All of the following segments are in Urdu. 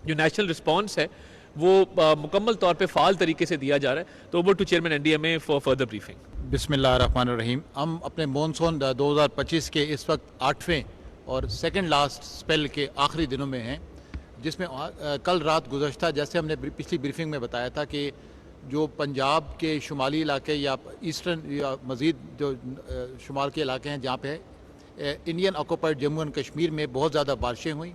جو نیشنل رسپانس ہے وہ مکمل طور پہ فعال طریقے سے دیا جا رہا ہے. تو over to chairman N D M A for further briefing. بسم اللہ الرحمن الرحیم. ہم اپنے مونسون 2025 کے اس وقت 8ویں اور سیکنڈ لاسٹ سپیل کے آخری دنوں میں ہیں، جس میں کل رات گزشتہ جیسے ہم نے پچھلی بریفنگ میں بتایا تھا کہ جو پنجاب کے شمالی علاقے یا ایسٹرن یا مزید جو شمال کے علاقے ہیں جہاں پہ Indian occupied Jammu and Kashmir میں بہت زیادہ بارشیں ہوئیں.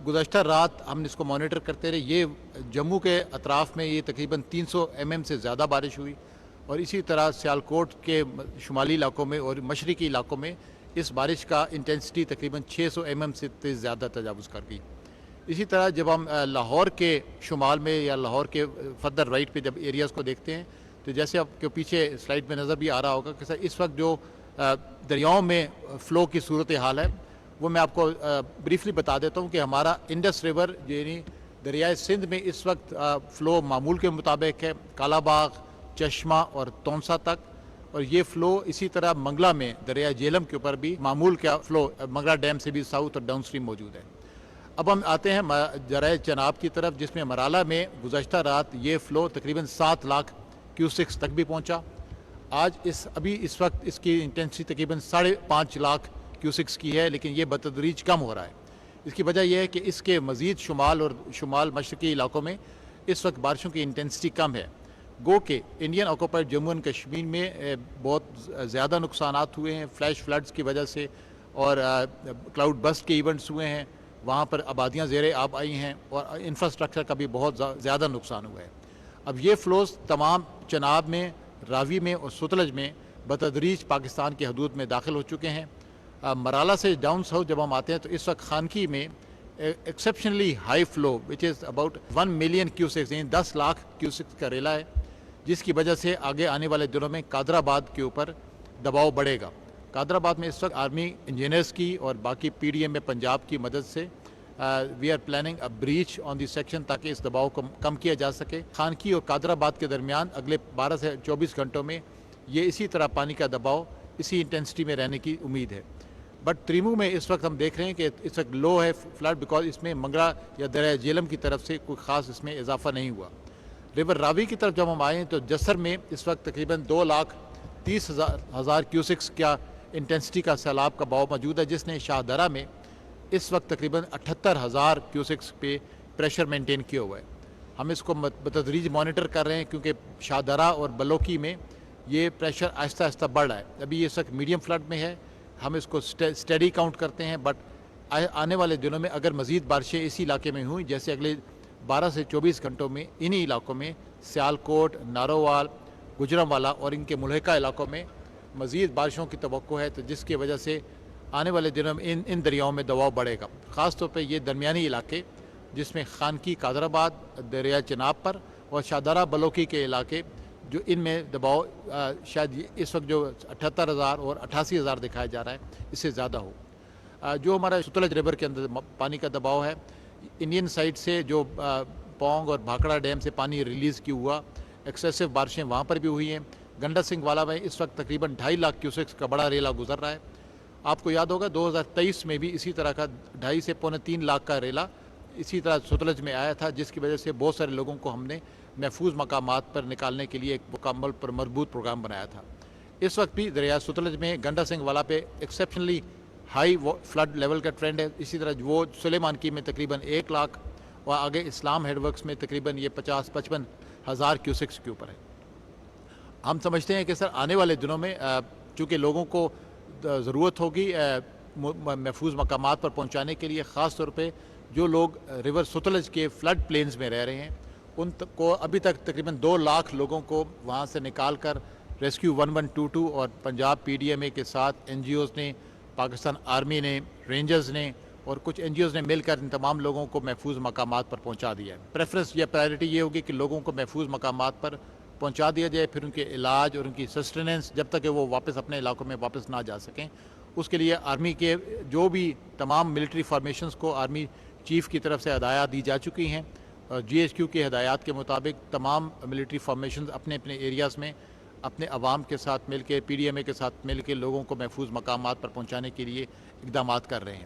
گزشتہ رات ہم اس کو مانیٹر کرتے رہے. یہ جموں کے اطراف میں یہ تقریباً 300 mm سے زیادہ بارش ہوئی، اور اسی طرح سیالکوٹ کے شمالی علاقوں میں اور مشرقی علاقوں میں اس بارش کا انٹینسٹی تقریباً 600 mm سے زیادہ تجاوز کر گئی. اسی طرح جب ہم لاہور کے شمال میں یا لاہور کے فردر رائٹ پہ جب ایریاز کو دیکھتے ہیں تو جیسے آپ کے پیچھے سلائڈ میں نظر بھی آ رہا ہوگا کہ اس وقت جو دریاؤں میں فلو کی صورت حال ہے وہ میں آپ کو بریفلی بتا دیتا ہوں کہ ہمارا انڈس ریور یعنی دریائے سندھ میں اس وقت فلو معمول کے مطابق ہے، کالا باغ، چشمہ اور تونسا تک، اور یہ فلو اسی طرح منگلا میں دریائے جیلم کے اوپر بھی معمول کا فلو منگلا ڈیم سے بھی ساؤتھ اور ڈاؤن اسٹریم موجود ہے. اب ہم آتے ہیں دریائے چناب کی طرف، جس میں مرالہ میں گزشتہ رات یہ فلو تقریباً 7 لاکھ کیوسکس تک بھی پہنچا. آج اس وقت اس کی انٹینسٹی تقریباً 5.5 لاکھ کیوسکس کی ہے، لیکن یہ بتدریج کم ہو رہا ہے. اس کی وجہ یہ ہے کہ اس کے مزید شمال اور شمال مشرقی علاقوں میں اس وقت بارشوں کی انٹینسٹی کم ہے. گو کہ Indian occupied Jammu and Kashmir میں بہت زیادہ نقصانات ہوئے ہیں فلیش فلڈز کی وجہ سے، اور کلاؤڈ بسٹ کے ایونٹس ہوئے ہیں، وہاں پر آبادیاں زیر آب آئی ہیں، اور انفراسٹرکچر کا بھی بہت زیادہ نقصان ہوا ہے. اب یہ فلوز تمام چناب میں، راوی میں اور ستلج میں بتدریج پاکستان کی حدود میں داخل ہو چکے ہیں. مرالہ سے ڈاؤن ساؤتھ جب ہم آتے ہیں تو اس وقت خانکی میں exceptionally high flu which is about 1 million kiosks یعنی 10 لاکھ کیوسکس کا ریلا ہے، جس کی وجہ سے آگے آنے والے دنوں میں قادر آباد کے اوپر دباؤ بڑھے گا. قادر آباد میں اس وقت آرمی انجینئرز کی اور باقی پی ڈی ایم میں پنجاب کی مدد سے we are planning a breach on the section تاکہ اس دباؤ کو کم کیا جا سکے. خانکی اور قادر آباد کے درمیان اگلے 12 سے 24 گھنٹوں میں یہ اسی طرح پانی کا دباؤ اسی انٹینسٹی میں رہنے کی امید ہے. بٹ تریمو میں اس وقت ہم دیکھ رہے ہیں کہ اس وقت لو ہے فلڈ، بیکاز اس میں منگلا یا دریائے جیلم کی طرف سے کوئی خاص اس میں اضافہ نہیں ہوا. ریور راوی کی طرف جب ہم آئیں تو جسر میں اس وقت تقریباً 2,30,000 کیوسکس کا انٹینسٹی کا سیلاب کا بہاؤ موجود ہے، جس نے شاہ درہ میں اس وقت تقریباً 78,000 کیوسکس پہ پریشر مینٹین کیا ہوا ہے. ہم اس کو بتدریج مانیٹر کر رہے ہیں کیونکہ شاہ درہ اور بلوکی میں یہ پریشر آہستہ آہستہ بڑھ رہا ہے. ابھی یہ اس وقت میڈیم فلڈ میں ہے، ہم اس کو اسٹیڈی کاؤنٹ کرتے ہیں، بٹ آنے والے دنوں میں اگر مزید بارشیں اسی علاقے میں ہوئیں جیسے اگلے 12 سے 24 گھنٹوں میں انہی علاقوں میں سیالکوٹ، نارووال، گجرانوالہ اور ان کے ملحقہ علاقوں میں مزید بارشوں کی توقع ہے، تو جس کی وجہ سے آنے والے دنوں میں ان دریاؤں میں دباؤ بڑھے گا. خاص طور پہ یہ درمیانی علاقے جس میں خانکی، قادر آباد، دریائے چناب پر اور شاہدرہ بلوکی کے علاقے، جو ان میں دباؤ شاید اس وقت جو 78,000 اور 88,000 دکھایا جا رہا ہے اس سے زیادہ ہو. جو ہمارا ستلج ریور کے اندر پانی کا دباؤ ہے، انڈین سائڈ سے جو پونگ اور بھاکڑا ڈیم سے پانی ریلیز کی ہوا، ایکسیسو بارشیں وہاں پر بھی ہوئی ہیں. گنڈا سنگھ والا میں اس وقت تقریباً 2.5 لاکھ کیوسکس کا بڑا ریلا گزر رہا ہے. آپ کو یاد ہوگا 2023 میں بھی اسی طرح کا 2.5 سے 3 لاکھ کا ریلا اسی طرح ستلج میں آیا تھا، جس کی وجہ سے بہت سارے لوگوں کو ہم نے محفوظ مقامات پر نکالنے کے لیے ایک مکمل پر مربوط پروگرام بنایا تھا. اس وقت بھی دریا ستلج میں گنڈا سنگھ والا پہ ایکسیپشنلی ہائی فلڈ لیول کا ٹرینڈ ہے. اسی طرح وہ سلیمان کی میں تقریباً 1 لاکھ اور آگے اسلام ہیڈ ورکس میں تقریباً یہ 50-55 ہزار کیوسکس کے اوپر ہے. ہم سمجھتے ہیں کہ سر آنے والے دنوں میں چونکہ لوگوں کو ضرورت ہوگی محفوظ مقامات پر پہنچانے کے لیے، خاص طور پہ جو لوگ ریور ستلج کے فلڈ پلینز میں رہ رہے ہیں ان کو ابھی تک تقریباً 2 لاکھ لوگوں کو وہاں سے نکال کر ریسکیو 1122 اور پنجاب پی ڈی ایم اے کے ساتھ این جی اوز نے، پاکستان آرمی نے، رینجرز نے اور کچھ این جی اوز نے مل کر ان تمام لوگوں کو محفوظ مقامات پر پہنچا دیا ہے. پریفرنس یا پرائرٹی یہ ہوگی کہ لوگوں کو محفوظ مقامات پر پہنچا دیا جائے، پھر ان کے علاج اور ان کی سسٹیننس جب تک کہ وہ واپس اپنے علاقوں میں واپس نہ جا سکیں، اس کے لیے آرمی کے جو بھی تمام ملٹری فارمیشنز کو آرمی چیف کی طرف سے ہدایات دی جا چکی ہیں. جی ایچ کیو کے ہدایات کے مطابق تمام ملٹری فارمیشنز اپنے اپنے ایریاز میں اپنے عوام کے ساتھ مل کے، پی ڈی ایم اے کے ساتھ مل کے لوگوں کو محفوظ مقامات پر پہنچانے کے لیے اقدامات کر رہے ہیں.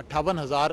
58,000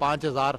5,000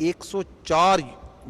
104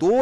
2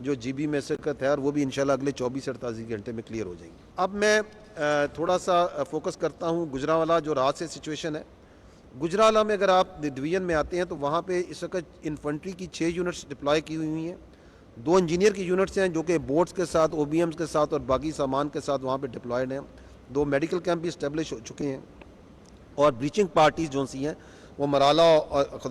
جو جی بی میں شرکت ہے، اور وہ بھی انشاءاللہ اگلے 24 سے 48 گھنٹے میں کلیئر ہو جائیں گی. اب میں تھوڑا سا فوکس کرتا ہوں گجرانوالہ جو رات سے سچویشن ہے. گجرانوالہ میں اگر آپ ڈویژن میں آتے ہیں تو وہاں پہ اس وقت انفنٹری کی 6 یونٹس ڈپلائی کی ہوئی ہیں. 2 انجینئر کی یونٹس ہیں جو کہ بورڈز کے ساتھ، او بی ایمز کے ساتھ اور باقی سامان کے ساتھ وہاں پہ ڈپلائڈ ہیں. 2 میڈیکل کیمپ بھی اسٹیبلش ہو چکے ہیں، اور بریچنگ پارٹیز جو سی ہیں وہ مرالا،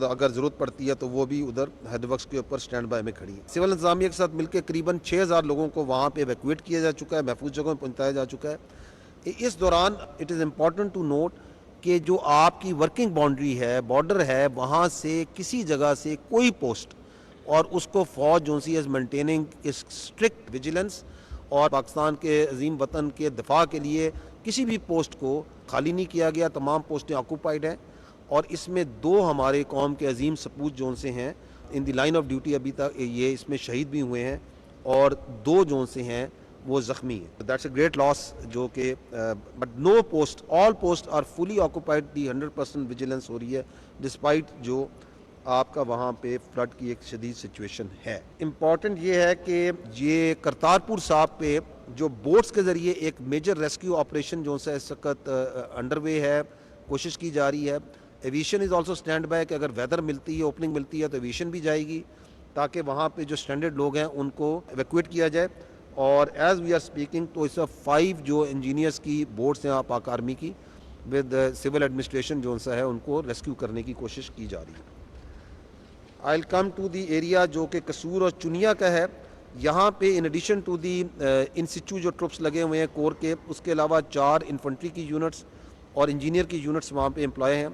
اگر ضرورت پڑتی ہے تو وہ بھی ادھر ہیڈ ورکس کے اوپر سٹینڈ بائی میں کھڑی ہے. سول انتظامیہ کے ساتھ مل کے قریباً 6000 لوگوں کو وہاں پہ ایویکویٹ کیا جا چکا ہے، محفوظ جگہوں پہ پہنچایا جا چکا ہے. اس دوران it is important to note کہ جو آپ کی ورکنگ باؤنڈری ہے، بارڈر ہے، وہاں سے کسی جگہ سے کوئی پوسٹ، اور اس کو فوج جو سی از مینٹیننگ اسٹرکٹ ویجیلنس، اور پاکستان کے عظیم وطن کے دفاع کے لیے کسی بھی پوسٹ کو خالی نہیں کیا گیا. تمام پوسٹیں آکوپائڈ ہیں، اور اس میں 2 ہمارے قوم کے عظیم سپوت جو سے ہیں ان دی لائن آف ڈیوٹی ابھی تک یہ اس میں شہید بھی ہوئے ہیں، اور 2 جو سے ہیں وہ زخمی ہیں. دیٹس اے گریٹ لاس جو کہ but no post, all post are fully occupied. The 100% vigilance ہو رہی ہے ڈسپائٹ جو آپ کا وہاں پہ فلڈ کی ایک شدید سچویشن ہے. امپورٹنٹ یہ ہے کہ یہ کرتارپور صاحب پہ جو بوٹس کے ذریعے ایک میجر ریسکیو آپریشن جو ہے اس وقت انڈر وے ہے، کوشش کی جا رہی ہے. Aviation is also stand by کہ اگر ویدر ملتی ہے، اوپننگ ملتی ہے تو ایویشن بھی جائے گی تاکہ وہاں پہ جو اسٹینڈرڈ لوگ ہیں ان کو ایویکویٹ کیا جائے. اور ایز وی آر اسپیکنگ تو اس وقت 5 جو انجینئرس کی بورڈس ہیں پاک آرمی کی ود سول ایڈمنسٹریشن جو سا ہے ان کو ریسکیو کرنے کی کوشش کی جا رہی ہے. آئی ول کم ٹو دی ایریا جو کہ قصور اور چنیا کا ہے. یہاں پہ in addition to the institute جو ٹروپس لگے ہوئے ہیں کور کے، اس کے علاوہ 4 انفنٹری کی یونٹس اور انجینئر کی یونٹس وہاں پہ امپلائی ہیں.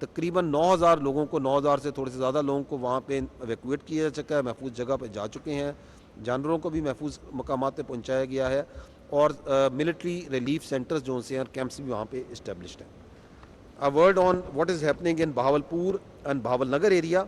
تقریباً 9000 لوگوں کو، 9000 سے تھوڑے سے زیادہ لوگوں کو وہاں پہ ایویکویٹ کیا جا چکا ہے، محفوظ جگہ پہ جا چکے ہیں. جانوروں کو بھی محفوظ مقامات پہ پہنچایا گیا ہے، اور ملٹری ریلیف سینٹرز جو سے ہیں کیمپس بھی وہاں پہ اسٹیبلشڈ ہیں. A word on what is happening in Bahawalpur and Bahawal Nagar area.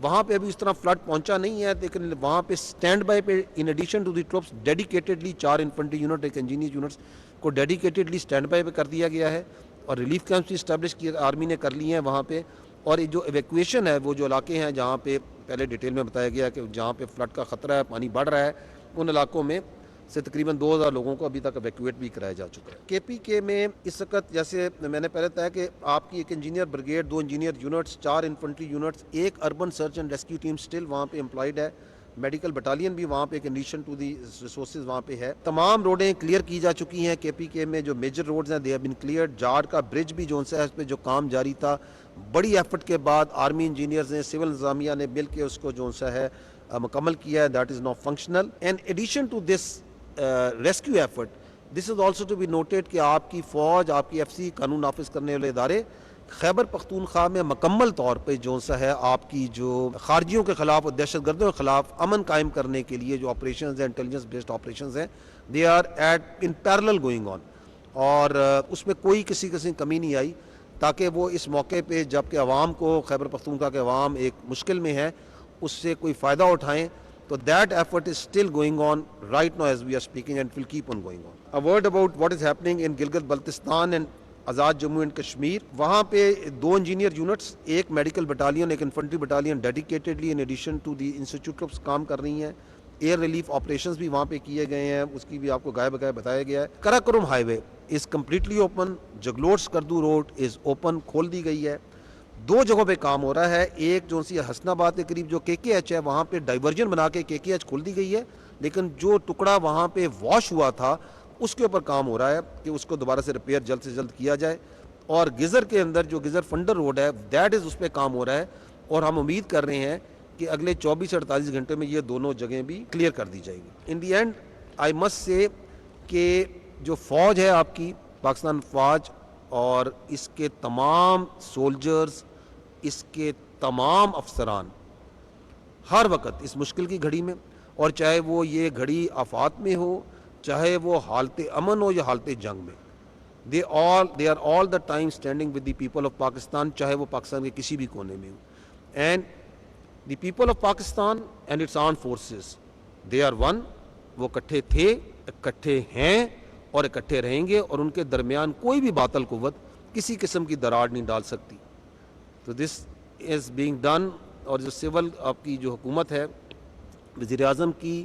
وہاں پہ ابھی اس طرح فلڈ پہنچا نہیں ہے، لیکن وہاں پہ اسٹینڈ بائی پہ in addition to the troops dedicatedly 4 infantry unit, ایک انجینئر یونٹس کو ڈیڈیکیٹڈلی اسٹینڈ بائی پہ کر دیا گیا ہے، اور ریلیف کیمپس بھی اسٹیبلش کیے آرمی نے کر لی ہیں وہاں پہ. اور جو ایویکویشن ہے، وہ جو علاقے ہیں جہاں پہ پہلے ڈیٹیل میں بتایا گیا کہ جہاں پہ فلڈ کا خطرہ ہے، پانی بڑھ رہا ہے، ان علاقوں میں سے تقریباً 2000 لوگوں کو ابھی تک ایویکویٹ بھی کرایا جا چکا ہے. کے پی کے میں اس وقت جیسے میں نے پہلے بتایا کہ آپ کی ایک engineer brigade, 2 engineer units, 4 infantry units, 1 urban search and rescue team still وہاں پہ امپلائڈ ہے. میڈیکل بٹالین بھی وہاں پہ ایک انڈیشن ٹو دی ریسورسز وہاں پہ ہے. تمام روڈیں کلیئر کی جا چکی ہیں. کے پی کے میں جو میجر روڈز ہیں دے ہیو بین کلیئرڈ. جاڑ کا برج بھی جو ہے اس پہ جو کام جاری تھا، بڑی ایفرٹ کے بعد آرمی انجینئرز نے، سول انتظامیہ نے مل کے اس کو جو ہے مکمل کیا ہے. That is now functional. And addition to this rescue effort, this is also to be noted کہ آپ کی فوج، آپ کی ایف سی، قانون نافذ کرنے والے ادارے خیبر پختونخوا میں مکمل طور پہ جو سا ہے آپ کی جو خارجیوں کے خلاف اور دہشت گردوں کے خلاف امن قائم کرنے کے لیے جو آپریشنز ہیں، انٹیلیجنس بیسڈ آپریشنز ہیں، they are at in parallel going on. اور اس میں کوئی کسی قسم کی کمی نہیں آئی، تاکہ وہ اس موقع پہ جب کہ عوام کو، خیبر پختونخوا کے عوام ایک مشکل میں ہے، اس سے کوئی فائدہ اٹھائیں. تو that effort is still going on right now as we are speaking and will keep on going on. A word about what is happening in Gilgit Baltistan and Azad Jammu and Kashmir. وہاں پہ 2 engineer units, 1 medical battalion, 1 infantry battalion dedicatedly in addition to the institutes کام کر رہی ہیں. ایئر ریلیف آپریشنز بھی وہاں پہ کیے گئے ہیں، اس کی بھی آپ کو گائے بگائے بتایا گیا ہے. Karakoram high way is completely open. Jaglot Skardu road is open, کھول دی گئی ہے. 2 جگہوں پہ کام ہو رہا ہے. ایک جو سی حسن آباد کے قریب جو کے ایچ ہے، وہاں پہ ڈائیورژن بنا کے کے ایچ کھول دی گئی ہے، لیکن جو ٹکڑا وہاں پہ واش ہوا تھا اس کے اوپر کام ہو رہا ہے کہ اس کو دوبارہ سے ریپیئر جلد سے جلد کیا جائے. اور گزر کے اندر جو گزر فنڈر روڈ ہے، دیٹ از اس پہ کام ہو رہا ہے، اور ہم امید کر رہے ہیں کہ اگلے 24 سے 48 گھنٹے میں یہ دونوں جگہیں بھی کلیئر کر دی جائے گی. ان دی اینڈ آئی مسٹ سے کہ جو فوج ہے آپ کی، پاکستان فوج، اور اس کے تمام سولجرز، اس کے تمام افسران ہر وقت اس مشکل کی گھڑی میں، اور چاہے وہ یہ گھڑی آفات میں ہو، چاہے وہ حالت امن ہو یا حالت جنگ میں، they are all the time standing with the people of Pakistan، چاہے وہ پاکستان کے کسی بھی کونے میں ہو. and the people of Pakistan and its armed forces, they are one. وہ اکٹھے تھے، اکٹھے ہیں اور اکٹھے رہیں گے، اور ان کے درمیان کوئی بھی باطل قوت کسی قسم کی دراڑ نہیں ڈال سکتی. تو دس از بینگ ڈن. اور جو سول آپ کی جو حکومت ہے، وزیر اعظم کی